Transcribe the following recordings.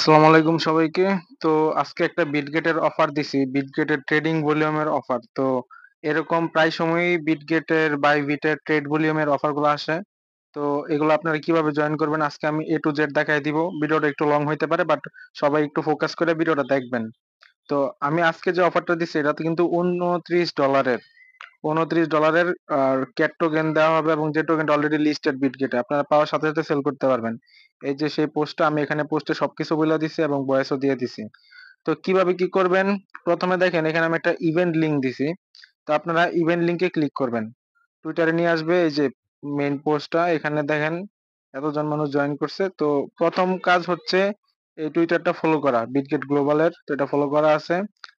আসসালামু আলাইকুম সবাইকে। তো আজকে একটা বিটগেটের অফার দিছি। বিটগেটের ট্রেডিং ভলিউমের অফার। তো এরকম প্রায় সময়ই বিটগেটের বাইবিটের ট্রেড ভলিউমের অফারগুলো আসে। তো এগুলো আপনারা কিভাবে জয়েন করবেন আজকে আমি A to Z দেখায় দিব। ভিডিওটা একটু লং হইতে পারে বাট সবাই একটু ফোকাস করে ভিডিওটা দেখবেন। তো আমি আজকে যে অফারটা দিছি এটাতে কিন্তু $29 $29 আর ক্যাট টোকেন দেওয়া হবে এবং যে টোকেনটা অলরেডি লিস্টেড বিটগেটে আপনারা পাওয়ার সাথে সাথে সেল করতে পারবেন। এই যে সেই পোস্টটা আমি এখানে পোস্টে সবকিছু বইলা দিছি এবং ভয়েসও দিয়ে দিছি। তো কিভাবে কি করবেন? প্রথমে দেখেন এখানে আমি একটা ইভেন্ট লিংক দিছি। তো আপনারা ইভেন্ট লিংকে ক্লিক করবেন। টুইটারে নিয়ে আসবে এই যে মেইন পোস্টটা এখানে দেখেন এতজন মানুষ জয়েন করছে। তো প্রথম কাজ হচ্ছে এই টুইটারটা ফলো করা বিটগেট গ্লোবালের। তো এটা ফলো করা আছে।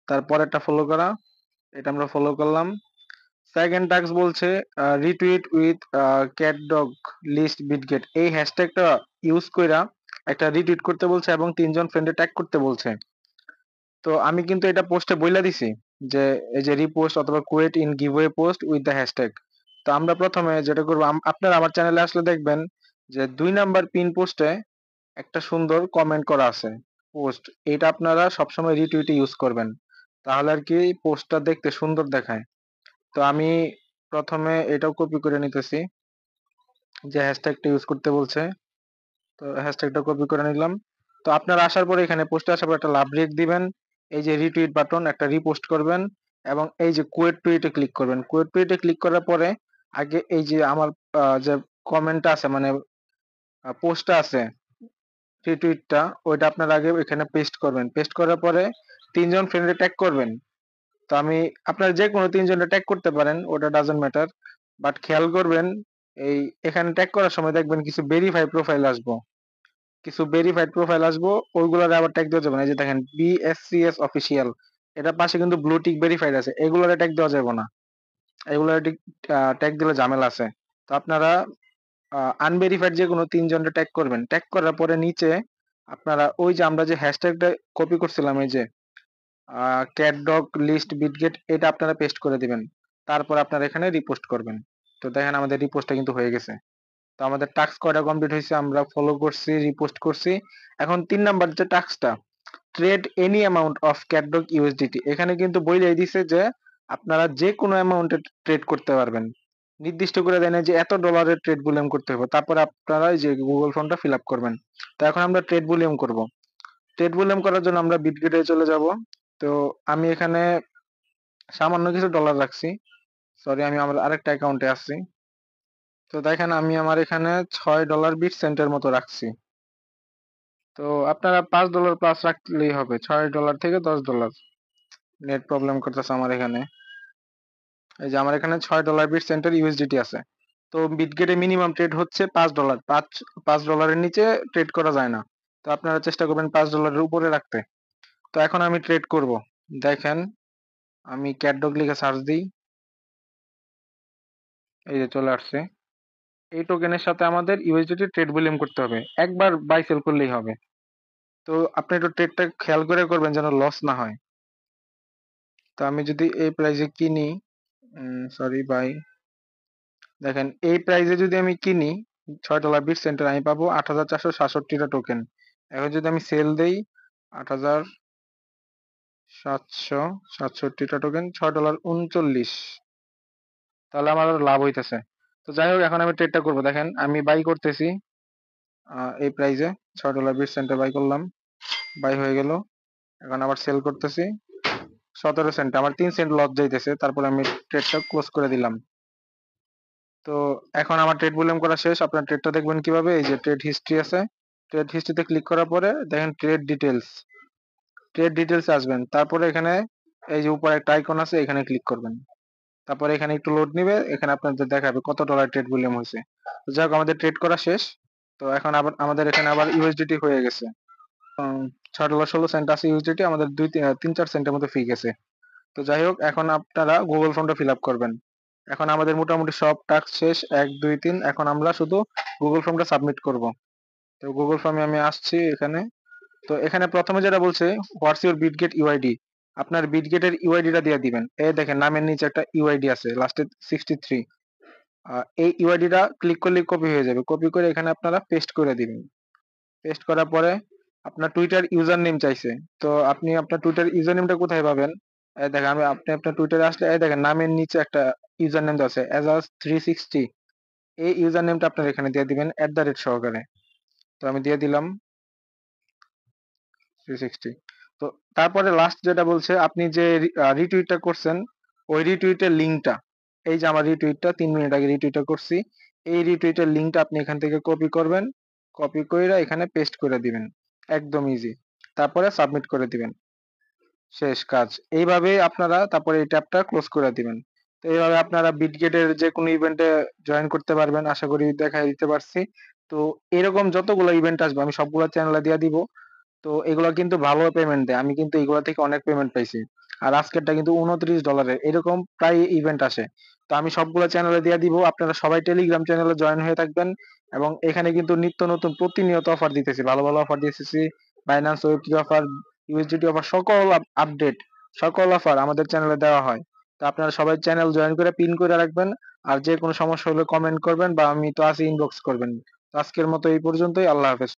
তারপরেরটা ফলো করা। এটা আমরা ফলো করলাম। সেকেন্ড টাস্ক বলছে retweet with cat dog list Bitget এই হ্যাশট্যাগটা ইউজ কইরা একটা রিটুইট করতে বলছে এবং ৩ জন ফ্রেন্ডে ট্যাগ করতে বলছে। তো আমি কিন্তু এটা পোস্টে বইলা দিছি যে এই যে রিপোস্ট অথবা KUET in giveaway post with the hashtag. তো আমরা প্রথমে যেটা করব আপনারা আমার চ্যানেলে আসলে দেখবেন যে ২ নাম্বার পিন পোস্টে একটা সুন্দর কমেন্ট করা আছে। পোস্ট এটা আপনারা সবসময় রিটুইটে ইউজ করবেন। তাহলে আর কি পোস্টটা দেখতে সুন্দর দেখায়। তো আমি প্রথমে এটাও কপি করে নিতেছি যে হ্যাশট্যাগটা ইউজ করতে বলছে। তো হ্যাশট্যাগটা কপি করে নিলাম। তো আপনারা আসার পরে এখানে পোস্টে আসার পর একটা লাভ রেখ দিবেন। এই যে রিটুইট বাটন একটা রিপোস্ট করবেন এবং এই যে কুয়েট টুইটে ক্লিক করবেন। কুয়েট টুইটে ক্লিক করার পরে আগে এই যে আমার যে কমেন্টটা আছে মানে পোস্টটা আছে রিটুইটটা ওইটা আপনারা আগে এখানে পেস্ট করবেন। পেস্ট করার পরে ৩ জন ফ্রেন্ডে ট্যাগ করবেন। তো আমি আপনারা যেকোনো ৩ জনে ট্যাগ করতে পারেন, ওটা ডাজন্ট ম্যাটার। বাট খেয়াল করবেন এই এখানে ট্যাগ করার সময় দেখবেন কিছু ভেরিফাই প্রোফাইল আসবো। কিছু ভেরিফাইড প্রোফাইল আসবো, ওইগুলারে আবার ট্যাগ দেওয়া যাবে না। এই যে দেখেন BSCS অফিসিয়াল এটার পাশে কিন্তু ব্লু টিক ভেরিফাইড আছে। এগুলারে ট্যাগ দেওয়া যাবে না। এগুলারে ট্যাগ দিলে ঝামেলা আছে। তো আপনারা আনভেরিফাইড যেকোনো ৩ জনকে ট্যাগ করবেন। ট্যাগ করার পরে নিচে আপনারা ওই যে আমরা যে হ্যাশট্যাগটা কপি করছিলাম এই যে ক্যাট ডগ লিস্ট বিটগেট এটা আপনারা পেস্ট করে দিবেন। তারপর আপনারা এখানে রিপোস্ট করবেন। তো দেখেন আমাদের রিপোস্টটা কিন্তু হয়ে গেছে। তো আমাদের টাস্ক কয়টা কমপ্লিট হয়েছে আমরা ফলো করছি রিপোস্ট করছি। এখন ৩ নাম্বার যে টাস্কটা trade any amount of catdog USDT এখানে কিন্তু বইলেই দিছে যে আপনারা যে কোনো অ্যামাউন্টে ট্রেড করতে পারবেন। নির্দিষ্ট করে দেয় না যে এত ডলারের ট্রেড ভলিউম করতে হবে। তারপরে আপনারা এই যে গুগল ফর্মটা ফিল আপ করবেন। তো এখন আমরা ট্রেড ভলিউম করব। ট্রেড ভলিউম করার জন্য আমরা বিটগেটে চলে যাব। তো আমি এখানে সামান্য কিছু ডলার রাখছি। সরি আমি আমার আরেকটা অ্যাকাউন্টে আসছি। তো দেখেন আমি আমার এখানে $6 বিট সেন্টের মতো রাখছি। তো আপনারা $5 প্লাস রাখলেই হবে। $6 থেকে $10 নেট প্রবলেম করতেছে আমার এখানে। এই যে আমার এখানে $6 বিট সেন্টার ইউএসডিটি আছে। তো বিটগেটে মিনিমাম ট্রেড হচ্ছে $5 $5 এর নিচে ট্রেড করা যায় না। তো আপনারা চেষ্টা করবেন $5 এর উপরে রাখতে। তো এখন আমি ট্রেড করব। দেখেন আমি ক্যাটডগ লিখে সার্চ দিই। এই যে চলে আসছে। এই টোকেনের সাথে আমাদের ইউএসডিটি ট্রেড ভলিউম করতে হবে। একবার বাই সেল করলেই হবে। তো আপনি একটু ট্রেডটা খেয়াল করে করবেন যেন লস না হয়। তো আমি যদি এই প্রাইসে কিনি সরি বাই দেখেন এই প্রাইসে যদি আমি কিনি $6 আমি পাবো ৮,৪৬৭ টা টোকেন। এখন যদি আমি সেল দেই ৮,৭৬৭ টা টোকেন $6.39 তাহলে আমার আরো লাভ হইতেছে। তো যাই হোক এখন আমি ট্রেডটা করবো দেখেন আমি বাই করতেছি এই প্রাইসে $6.20 বাই করলাম বাই হয়ে গেল। এখন আবার সেল করতেছি 17 সেন্ট আমার ৩ সেন্ট লস যাইতেছে তারপর আমি ট্রেডটা ক্লোজ করে দিলাম। তো এখন আমার ট্রেড ভলিউম করা শেষ। আপনার ট্রেডটা দেখবেন কিভাবে? এই যে ট্রেড হিস্ট্রি আছে। ট্রেড হিস্ট্রিতে ক্লিক করার পরে দেখেন ট্রেড ডিটেইলস। ট্রেড ডিটেইলস এ আসবেন। তারপরে এখানে এই যে উপরে একটা আইকন আছে এখানে ক্লিক করবেন। তারপরে এখানে একটু লোড নিবে। এখানে আপনাদের দেখাবে কত ডলার ট্রেড ভলিউম হইছে। তো যাই হোক আমাদের ট্রেড করা শেষ। তো এখন আবার আমাদের এখানে আবার ইউএসডিটি হয়ে গেছে। $৬.১৬ আছে ইউএসডিটি আমাদের ৩-৪ সেন্টের মতো ফি গেছে। তো যাই হোক এখন আপনারা গুগল ফর্মটা ফিল আপ করবেন। এখন আমাদের মোটামুটি সব টাস্ক শেষ ১, ২, ৩ এখন আমরা শুধু গুগল ফর্মটা সাবমিট করব। তো গুগল ফর্মে আমি আসছি এখানে। তো এখানে প্রথমে যেটা বলছে হোয়াটস ইউর বিটগেট ইউআইডি আপনার বিটগেটের ইউআইডিটা দিয়ে দিবেন। এই দেখেন নামের নিচে একটা ইউআইডি আছে লাস্টে 63 এই ইউআইডিটা ক্লিক করলে কপি হয়ে যাবে। কপি করে এখানে আপনারা পেস্ট করে দিবেন। পেস্ট করার পরে আপনার Twitter ইউজার নেম চাইছে। তো আপনি আপনার Twitter ইউজার নেমটা কোথায় পাবেন? এই দেখেন আপনি আপনার Twitter এ আসলে এই দেখেন নামের নিচে একটা ইউজার নেম দেওয়া আছে Azaz360 এই ইউজার নেমটা আপনার এখানে দিয়ে দিবেন @ সহকারে। তো আমি দিয়ে দিলাম 360। তো তারপরে লাস্ট যেটা বলছে আপনি যে রিটুইটটা করছেন ওই রিটুইটের লিঙ্কটা এই যে আমার রিটুইটটা ৩ মিনিট আগে রিটুইটটা করছি। এই রিটুইটের লিঙ্কটা আপনি এখান থেকে কপি করবেন। কপি কইরা এখানে পেস্ট করে দিবেন। একদম ইজি। তারপরে সাবমিট করে দিবেন। শেষ কাজ। এইভাবেই আপনারা তারপরে এই ট্যাবটা ক্লোজ করে দিবেন। তো এইভাবে আপনারা বিটগেটের যেকোনো ইভেন্টে জয়েন করতে পারবেন। আশা করি দেখায় দিতে পারছি। তো এরকম যতগুলো ইভেন্ট আসবে আমি সবগুলা চ্যানেলে দিয়া দিব। তো এগুলা কিন্তু ভালো পেমেন্ট দেয়। আমি কিন্তু এগুলা থেকে অনেক পেমেন্ট পাইছি। আর আজকেরটা কিন্তু $29 এরকম প্রায় ইভেন্ট আসে। তো আমি সবগুলা চ্যানেলে দিয়া দিব। আপনারা সবাই টেলিগ্রাম চ্যানেলে জয়েন হয়ে থাকবেন এবং এখানে কিন্তু নিত্য নতুন প্রতিনিয়ত অফার দিতেছি। ভালো, ভালো অফার দিতেছি। Binance Web3 offer, USDT offer সকল আপডেট, সকল অফার আমাদের চ্যানেলে দেওয়া হয়। তো আপনারা সবাই চ্যানেল জয়েন করে পিন করে রাখবেন। আর যে কোনো সমস্যা হলে কমেন্ট করবেন বা আমি তো আছি ইনবক্স করবেন। তো আজকের মতো এই পর্যন্তই। আল্লাহ হাফেজ।